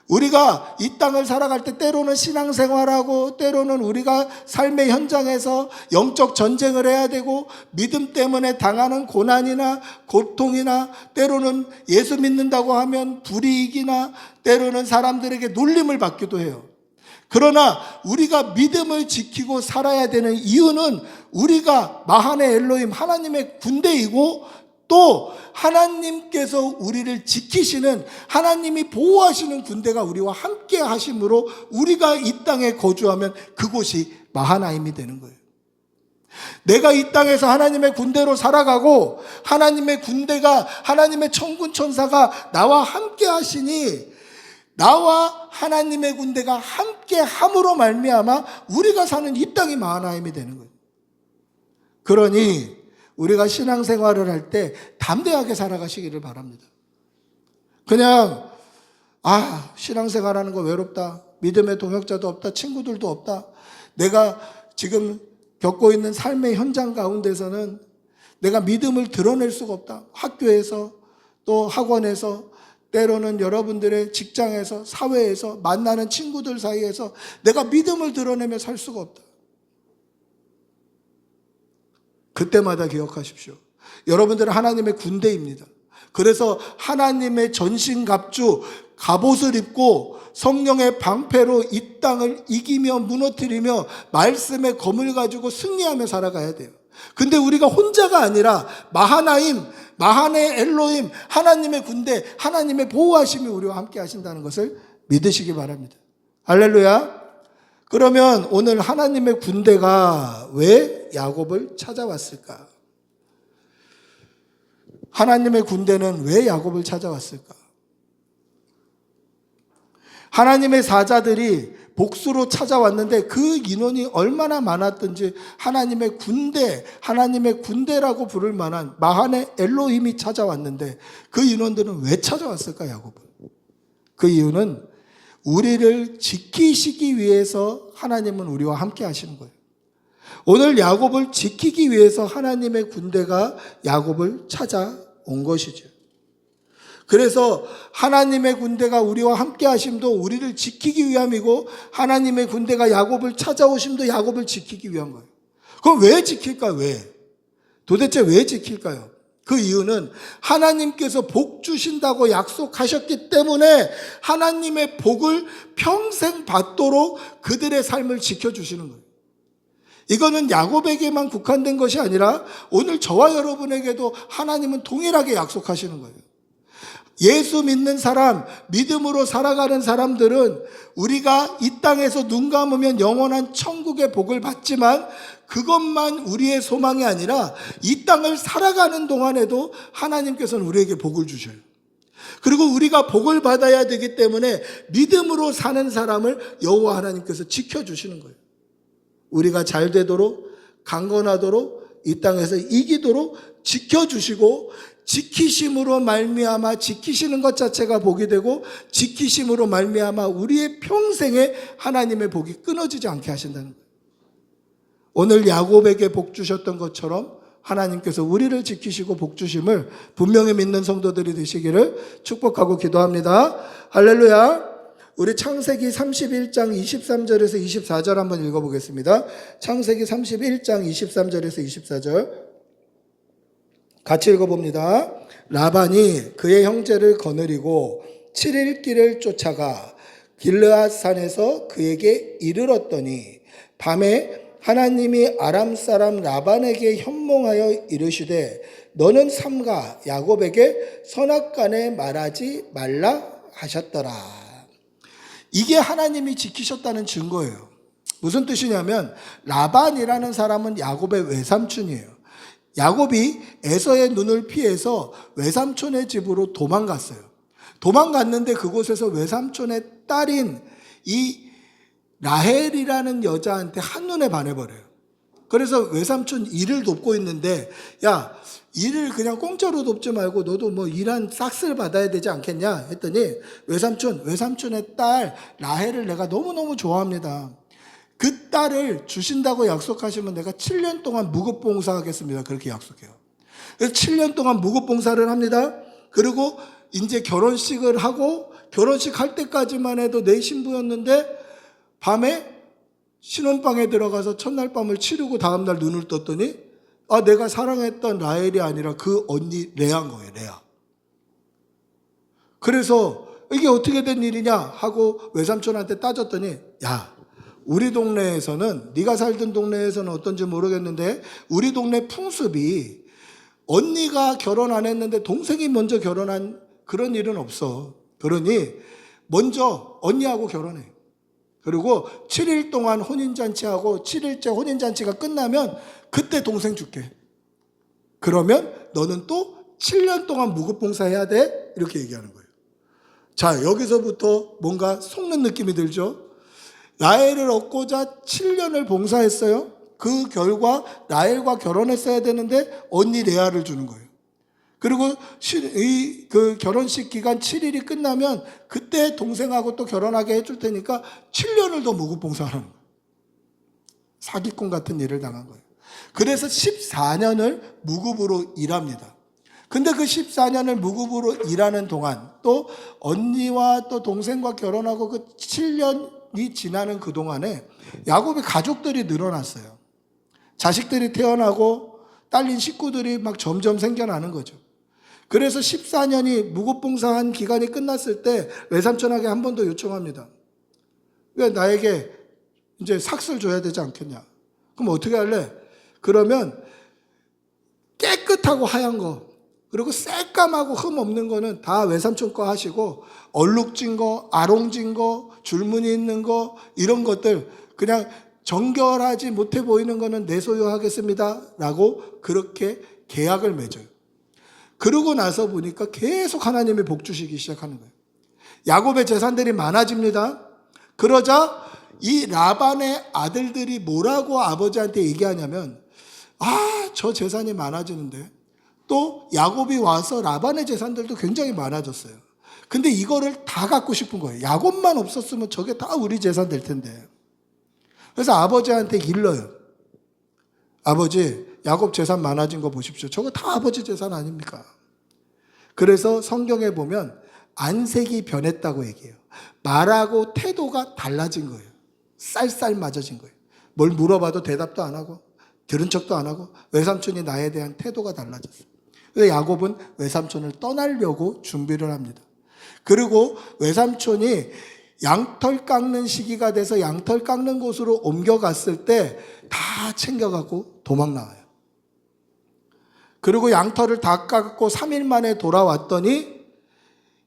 우리가 이 땅을 살아갈 때 때로는 신앙생활하고 때로는 우리가 삶의 현장에서 영적 전쟁을 해야 되고 믿음 때문에 당하는 고난이나 고통이나 때로는 예수 믿는다고 하면 불이익이나 때로는 사람들에게 놀림을 받기도 해요. 그러나 우리가 믿음을 지키고 살아야 되는 이유는 우리가 마하네 엘로힘 하나님의 군대이고 또 하나님께서 우리를 지키시는 하나님이 보호하시는 군대가 우리와 함께 하심으로 우리가 이 땅에 거주하면 그곳이 마하나임이 되는 거예요. 내가 이 땅에서 하나님의 군대로 살아가고 하나님의 군대가 하나님의 천군 천사가 나와 함께 하시니 나와 하나님의 군대가 함께 함으로 말미암아 우리가 사는 이 땅이 마하나임이 되는 거예요. 그러니 우리가 신앙생활을 할 때 담대하게 살아가시기를 바랍니다. 그냥 신앙생활하는 거 외롭다. 믿음의 동역자도 없다. 친구들도 없다. 내가 지금 겪고 있는 삶의 현장 가운데서는 내가 믿음을 드러낼 수가 없다. 학교에서 또 학원에서 때로는 여러분들의 직장에서 사회에서 만나는 친구들 사이에서 내가 믿음을 드러내며 살 수가 없다. 그때마다 기억하십시오. 여러분들은 하나님의 군대입니다. 그래서 하나님의 전신갑주 갑옷을 입고 성령의 방패로 이 땅을 이기며 무너뜨리며 말씀의 검을 가지고 승리하며 살아가야 돼요. 근데 우리가 혼자가 아니라 마하나임, 마하네 엘로힘, 하나님의 군대, 하나님의 보호하심이 우리와 함께 하신다는 것을 믿으시기 바랍니다. 할렐루야. 그러면 오늘 하나님의 군대가 왜 야곱을 찾아왔을까? 하나님의 군대는 왜 야곱을 찾아왔을까? 하나님의 사자들이 복수로 찾아왔는데 그 인원이 얼마나 많았든지 하나님의 군대라고 부를 만한 마하네 엘로힘이 찾아왔는데 그 인원들은 왜 찾아왔을까, 야곱은? 그 이유는 우리를 지키시기 위해서 하나님은 우리와 함께 하시는 거예요. 오늘 야곱을 지키기 위해서 하나님의 군대가 야곱을 찾아온 것이죠. 그래서 하나님의 군대가 우리와 함께 하심도 우리를 지키기 위함이고 하나님의 군대가 야곱을 찾아오심도 야곱을 지키기 위한 거예요. 그럼 왜 지킬까요? 왜? 도대체 왜 지킬까요? 그 이유는 하나님께서 복 주신다고 약속하셨기 때문에 하나님의 복을 평생 받도록 그들의 삶을 지켜주시는 거예요. 이거는 야곱에게만 국한된 것이 아니라 오늘 저와 여러분에게도 하나님은 동일하게 약속하시는 거예요. 예수 믿는 사람, 믿음으로 살아가는 사람들은 우리가 이 땅에서 눈 감으면 영원한 천국의 복을 받지만 그것만 우리의 소망이 아니라 이 땅을 살아가는 동안에도 하나님께서는 우리에게 복을 주셔요. 그리고 우리가 복을 받아야 되기 때문에 믿음으로 사는 사람을 여호와 하나님께서 지켜주시는 거예요. 우리가 잘 되도록, 강건하도록, 이 땅에서 이기도록 지켜주시고 지키심으로 말미암아 지키시는 것 자체가 복이 되고 지키심으로 말미암아 우리의 평생에 하나님의 복이 끊어지지 않게 하신다는 거예요. 오늘 야곱에게 복 주셨던 것처럼 하나님께서 우리를 지키시고 복 주심을 분명히 믿는 성도들이 되시기를 축복하고 기도합니다. 할렐루야. 우리 창세기 31장 23절에서 24절 한번 읽어보겠습니다. 창세기 31장 23절에서 24절 같이 읽어봅니다. 라반이 그의 형제를 거느리고 7일 길을 쫓아가 길르앗 산에서 그에게 이르렀더니 밤에 하나님이 아람 사람 라반에게 현몽하여 이르시되 너는 삼가 야곱에게 선악간에 말하지 말라 하셨더라. 이게 하나님이 지키셨다는 증거예요. 무슨 뜻이냐면 라반이라는 사람은 야곱의 외삼촌이에요. 야곱이 에서의 눈을 피해서 외삼촌의 집으로 도망갔어요. 도망갔는데 그곳에서 외삼촌의 딸인 이 라헬이라는 여자한테 한눈에 반해버려요. 그래서 외삼촌 일을 돕고 있는데 야, 일을 그냥 공짜로 돕지 말고 너도 뭐 일한 싹스를 받아야 되지 않겠냐 했더니 외삼촌의 딸 라헬을 내가 너무너무 좋아합니다. 그 딸을 주신다고 약속하시면 내가 7년 동안 무급봉사하겠습니다. 그렇게 약속해요. 그래서 7년 동안 무급봉사를 합니다. 그리고 이제 결혼식을 하고 결혼식 할 때까지만 해도 내 신부였는데 밤에 신혼방에 들어가서 첫날 밤을 치르고 다음날 눈을 떴더니 내가 사랑했던 라헬이 아니라 그 언니 레아인 거예요. 레아. 그래서 이게 어떻게 된 일이냐 하고 외삼촌한테 따졌더니 야, 우리 동네에서는 네가 살던 동네에서는 어떤지 모르겠는데 우리 동네 풍습이 언니가 결혼 안 했는데 동생이 먼저 결혼한 그런 일은 없어. 그러니 먼저 언니하고 결혼해. 그리고 7일 동안 혼인잔치하고 7일째 혼인잔치가 끝나면 그때 동생 줄게. 그러면 너는 또 7년 동안 무급봉사해야 돼. 이렇게 얘기하는 거예요. 자, 여기서부터 뭔가 속는 느낌이 들죠. 라헬을 얻고자 7년을 봉사했어요. 그 결과 라헬과 결혼했어야 되는데 언니 레아를 주는 거예요. 그리고 그 결혼식 기간 7일이 끝나면 그때 동생하고 또 결혼하게 해줄 테니까 7년을 더 무급봉사하는 거예요. 사기꾼 같은 일을 당한 거예요. 그래서 14년을 무급으로 일합니다. 근데 그 14년을 무급으로 일하는 동안 또 언니와 또 동생과 결혼하고 그 7년이 지나는 그 동안에 야곱의 가족들이 늘어났어요. 자식들이 태어나고 딸린 식구들이 막 점점 생겨나는 거죠. 그래서 14년이 무급봉사한 기간이 끝났을 때 외삼촌에게 한 번 더 요청합니다. 왜 나에게 이제 삭스를 줘야 되지 않겠냐? 그럼 어떻게 할래? 그러면 깨끗하고 하얀 거, 그리고 새까맣고 흠 없는 거는 다 외삼촌 거 하시고 얼룩진 거, 아롱진 거, 줄무늬 있는 거 이런 것들 그냥 정결하지 못해 보이는 거는 내 소유하겠습니다. 라고 그렇게 계약을 맺어요. 그러고 나서 보니까 계속 하나님이 복 주시기 시작하는 거예요. 야곱의 재산들이 많아집니다. 그러자 이 라반의 아들들이 뭐라고 아버지한테 얘기하냐면 저 재산이 많아지는데 또 야곱이 와서 라반의 재산들도 굉장히 많아졌어요. 근데 이거를 다 갖고 싶은 거예요. 야곱만 없었으면 저게 다 우리 재산 될 텐데. 그래서 아버지한테 일러요. 아버지, 야곱 재산 많아진 거 보십시오. 저거 다 아버지 재산 아닙니까? 그래서 성경에 보면 안색이 변했다고 얘기해요. 말하고 태도가 달라진 거예요. 쌀쌀 맞아진 거예요. 뭘 물어봐도 대답도 안 하고 들은 척도 안 하고 외삼촌이 나에 대한 태도가 달라졌어요. 그래서 야곱은 외삼촌을 떠나려고 준비를 합니다. 그리고 외삼촌이 양털 깎는 시기가 돼서 양털 깎는 곳으로 옮겨갔을 때 다 챙겨가고 도망 나와요. 그리고 양털을 다 깎고 3일 만에 돌아왔더니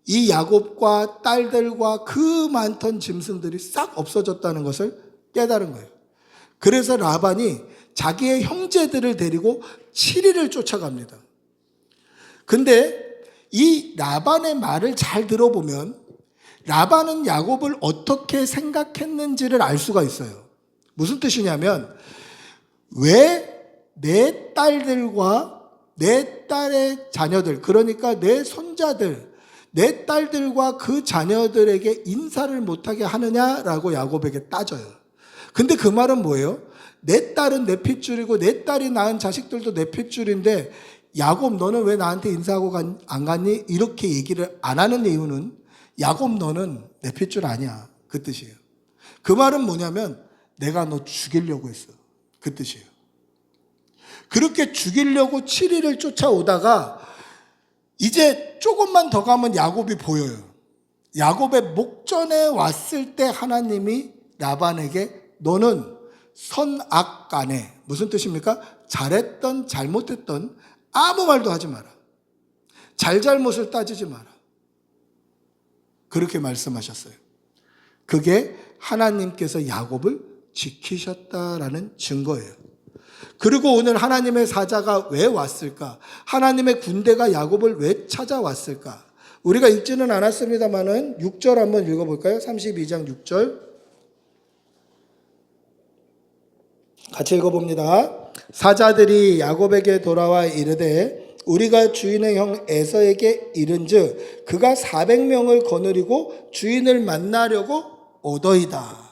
이 야곱과 딸들과 그 많던 짐승들이 싹 없어졌다는 것을 깨달은 거예요. 그래서 라반이 자기의 형제들을 데리고 7일을 쫓아갑니다. 근데 이 라반의 말을 잘 들어보면 라반은 야곱을 어떻게 생각했는지를 알 수가 있어요. 무슨 뜻이냐면 왜 내 딸들과 내 딸의 자녀들, 그러니까 내 손자들, 내 딸들과 그 자녀들에게 인사를 못하게 하느냐라고 야곱에게 따져요. 근데 그 말은 뭐예요? 내 딸은 내 핏줄이고 내 딸이 낳은 자식들도 내 핏줄인데 야곱 너는 왜 나한테 인사하고 안 갔니? 이렇게 얘기를 안 하는 이유는 야곱 너는 내 핏줄 아니야. 그 뜻이에요. 그 말은 뭐냐면 내가 너 죽이려고 했어. 그 뜻이에요. 그렇게 죽이려고 7일을 쫓아오다가 이제 조금만 더 가면 야곱이 보여요. 야곱의 목전에 왔을 때 하나님이 라반에게 너는 선악 간에, 무슨 뜻입니까? 잘했던 잘못했던 아무 말도 하지 마라. 잘잘못을 따지지 마라. 그렇게 말씀하셨어요. 그게 하나님께서 야곱을 지키셨다라는 증거예요. 그리고 오늘 하나님의 사자가 왜 왔을까? 하나님의 군대가 야곱을 왜 찾아왔을까? 우리가 읽지는 않았습니다만은 6절 한번 읽어볼까요? 32장 6절 같이 읽어봅니다. 사자들이 야곱에게 돌아와 이르되 우리가 주인의 형 에서에게 이른즉 그가 400명을 거느리고 주인을 만나려고 오더이다.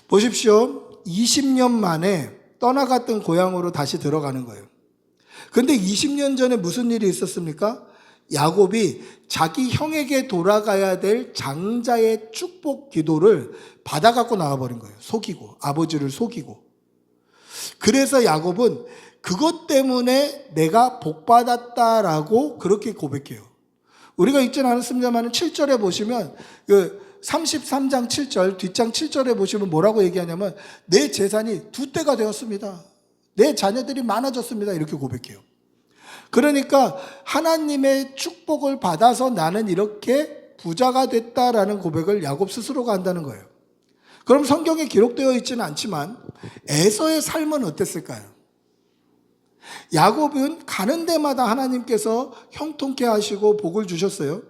보십시오. 20년 만에 떠나갔던 고향으로 다시 들어가는 거예요. 그런데 20년 전에 무슨 일이 있었습니까? 야곱이 자기 형에게 돌아가야 될 장자의 축복 기도를 받아갖고 나와버린 거예요. 속이고, 아버지를 속이고. 그래서 야곱은 그것 때문에 내가 복받았다라고 그렇게 고백해요. 우리가 읽지는 않았습니다만 7절에 보시면 33장 7절 뒷장 7절에 보시면 뭐라고 얘기하냐면 내 재산이 2배가 되었습니다. 내 자녀들이 많아졌습니다. 이렇게 고백해요. 그러니까 하나님의 축복을 받아서 나는 이렇게 부자가 됐다라는 고백을 야곱 스스로가 한다는 거예요. 그럼 성경에 기록되어 있지는 않지만 에서의 삶은 어땠을까요? 야곱은 가는 데마다 하나님께서 형통케 하시고 복을 주셨어요.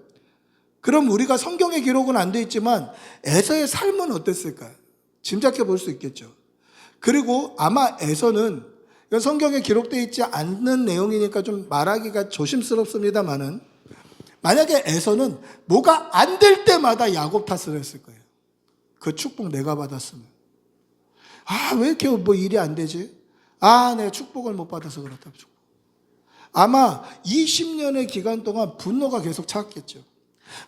그럼 우리가 성경에 기록은 안 돼 있지만 에서의 삶은 어땠을까요? 짐작해 볼 수 있겠죠. 그리고 아마 에서는 성경에 기록되어 있지 않는 내용이니까 좀 말하기가 조심스럽습니다만은 만약에 에서는 뭐가 안 될 때마다 야곱 탓을 했을 거예요. 그 축복 내가 받았으면. 왜 이렇게 뭐 일이 안 되지? 내가 축복을 못 받아서 그렇다. 아마 20년의 기간 동안 분노가 계속 차겠죠.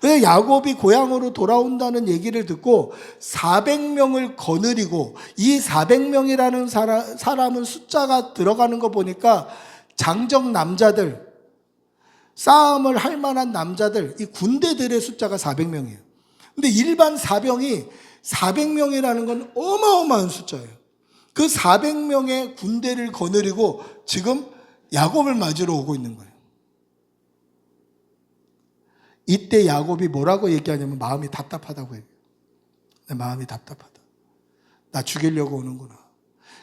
그래서 야곱이 고향으로 돌아온다는 얘기를 듣고 400명을 거느리고 이 400명이라는 사람은 숫자가 들어가는 거 보니까 장정 남자들, 싸움을 할 만한 남자들, 이 군대들의 숫자가 400명이에요. 근데 일반 사병이 400명이라는 건 어마어마한 숫자예요. 그 400명의 군대를 거느리고 지금 야곱을 맞으러 오고 있는 거예요. 이때 야곱이 뭐라고 얘기하냐면 마음이 답답하다고 해요. 내 마음이 답답하다. 나 죽이려고 오는구나.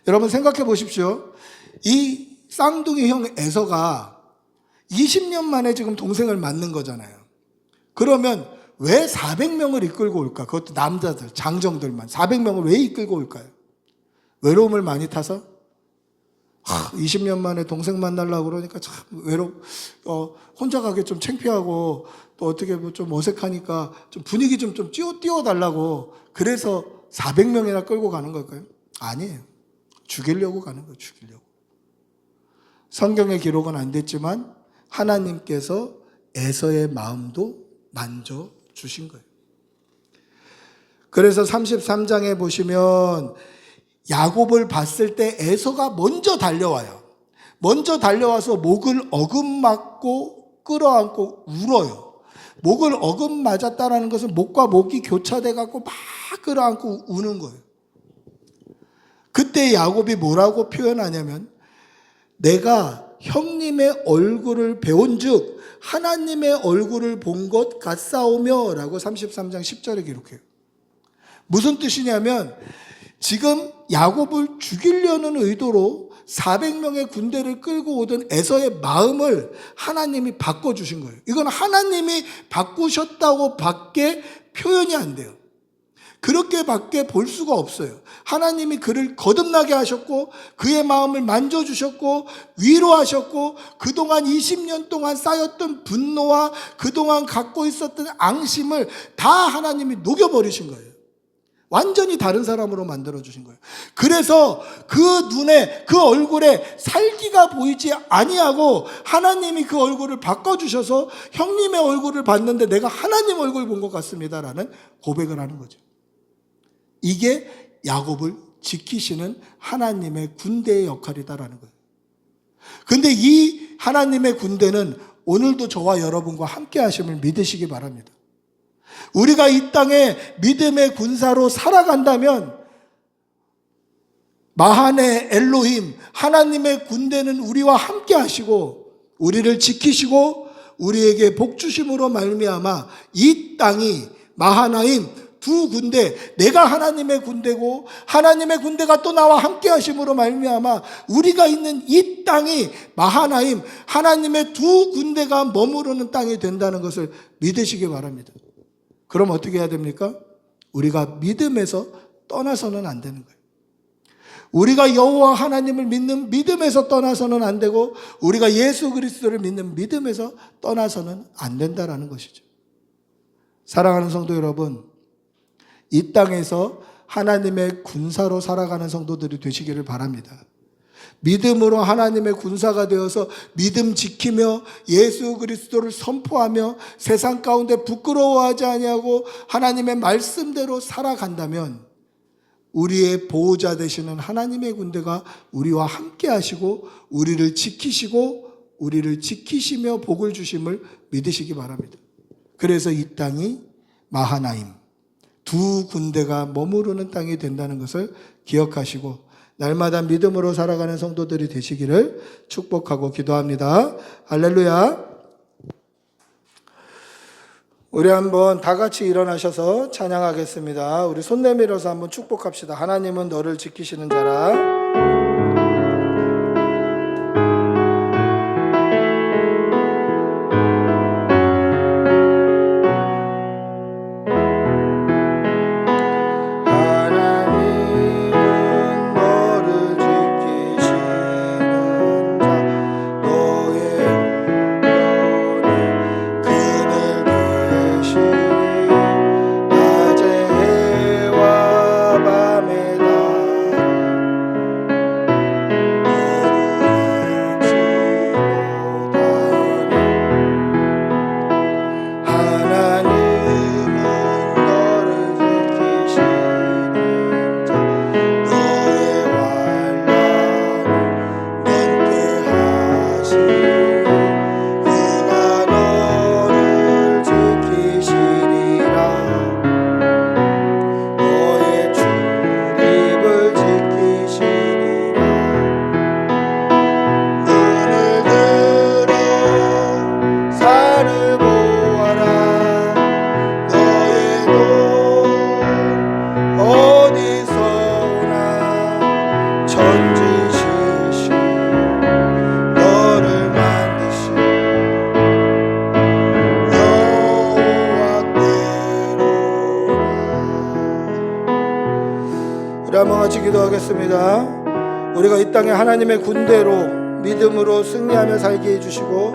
여러분 생각해 보십시오. 이 쌍둥이 형 에서가 20년 만에 지금 동생을 만난 거잖아요. 그러면 왜 400명을 이끌고 올까? 그것도 남자들, 장정들만 400명을 왜 이끌고 올까요? 외로움을 많이 타서? 20년 만에 동생 만나려고 그러니까 참 혼자 가기 좀 창피하고 또 어떻게 뭐 좀 어색하니까 좀 분위기 좀 띄워달라고 그래서 400명이나 끌고 가는 걸까요? 아니에요. 죽이려고 가는 거예요. 죽이려고. 성경의 기록은 안 됐지만 하나님께서 에서의 마음도 만져주신 거예요. 그래서 33장에 보시면 야곱을 봤을 때 에서가 먼저 달려와요. 먼저 달려와서 목을 어금맞고 끌어안고 울어요. 목을 어금맞았다는 것은 목과 목이 교차돼 갖고 막 끌어안고 우는 거예요. 그때 야곱이 뭐라고 표현하냐면 내가 형님의 얼굴을 배운 즉 하나님의 얼굴을 본 것 같사오며 라고 33장 10절에 기록해요. 무슨 뜻이냐면 지금 야곱을 죽이려는 의도로 400명의 군대를 끌고 오던 에서의 마음을 하나님이 바꿔주신 거예요. 이건 하나님이 바꾸셨다고 밖에 표현이 안 돼요. 그렇게 밖에 볼 수가 없어요. 하나님이 그를 거듭나게 하셨고 그의 마음을 만져주셨고 위로하셨고 그동안 20년 동안 쌓였던 분노와 그동안 갖고 있었던 앙심을 다 하나님이 녹여버리신 거예요. 완전히 다른 사람으로 만들어주신 거예요. 그래서 그 눈에, 그 얼굴에 살기가 보이지 아니하고 하나님이 그 얼굴을 바꿔주셔서 형님의 얼굴을 봤는데 내가 하나님 얼굴 본 것 같습니다라는 고백을 하는 거죠. 이게 야곱을 지키시는 하나님의 군대의 역할이다라는 거예요. 근데 이 하나님의 군대는 오늘도 저와 여러분과 함께 하심을 믿으시기 바랍니다. 우리가 이 땅에 믿음의 군사로 살아간다면 마하네 엘로힘 하나님의 군대는 우리와 함께 하시고 우리를 지키시고 우리에게 복 주심으로 말미암아 이 땅이 마하나임 두 군대, 내가 하나님의 군대고 하나님의 군대가 또 나와 함께 하심으로 말미암아 우리가 있는 이 땅이 마하나임 하나님의 두 군대가 머무르는 땅이 된다는 것을 믿으시기 바랍니다. 그럼 어떻게 해야 됩니까? 우리가 믿음에서 떠나서는 안 되는 거예요. 우리가 여호와 하나님을 믿는 믿음에서 떠나서는 안 되고 우리가 예수 그리스도를 믿는 믿음에서 떠나서는 안 된다라는 것이죠. 사랑하는 성도 여러분, 이 땅에서 하나님의 군사로 살아가는 성도들이 되시기를 바랍니다. 믿음으로 하나님의 군사가 되어서 믿음 지키며 예수 그리스도를 선포하며 세상 가운데 부끄러워하지 아니하고 하나님의 말씀대로 살아간다면 우리의 보호자 되시는 하나님의 군대가 우리와 함께 하시고 우리를 지키시고 우리를 지키시며 복을 주심을 믿으시기 바랍니다. 그래서 이 땅이 마하나임 두 군대가 머무르는 땅이 된다는 것을 기억하시고 날마다 믿음으로 살아가는 성도들이 되시기를 축복하고 기도합니다. 할렐루야. 우리 한번 다 같이 일어나셔서 찬양하겠습니다. 우리 손 내밀어서 한번 축복합시다. 하나님은 너를 지키시는 자라. 한번 같이 기도하겠습니다. 우리가 이 땅에 하나님의 군대로 믿음으로 승리하며 살게 해주시고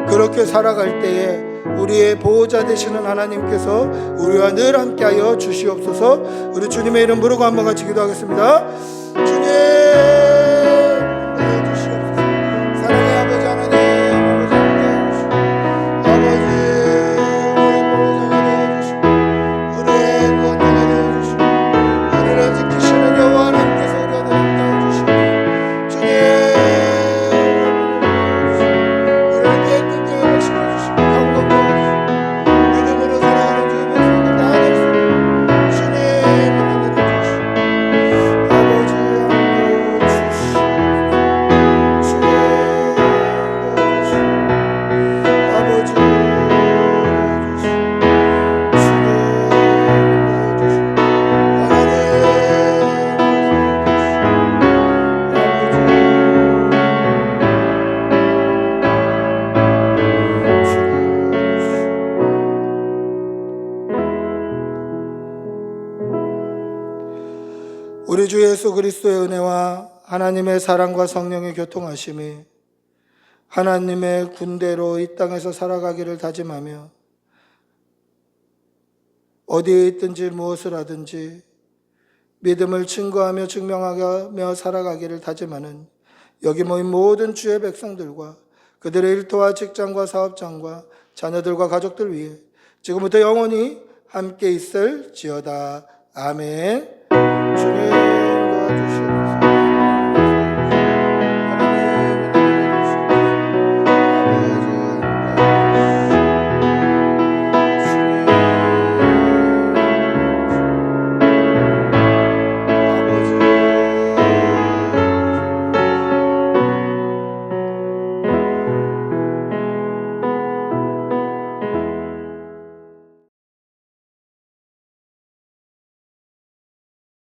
그렇게 살아갈 때에 우리의 보호자 되시는 하나님께서 우리와 늘 함께하여 주시옵소서. 우리 주님의 이름 부르고 한번 같이 기도하겠습니다. 주님 주시옵소서. 사랑의 아버지 하나님, 우리 주 예수 그리스도의 은혜와 하나님의 사랑과 성령의 교통하심이 하나님의 군대로 이 땅에서 살아가기를 다짐하며 어디에 있든지 무엇을 하든지 믿음을 증거하며 증명하며 살아가기를 다짐하는 여기 모인 모든 주의 백성들과 그들의 일터와 직장과 사업장과 자녀들과 가족들 위해 지금부터 영원히 함께 있을지어다. 아멘. 주님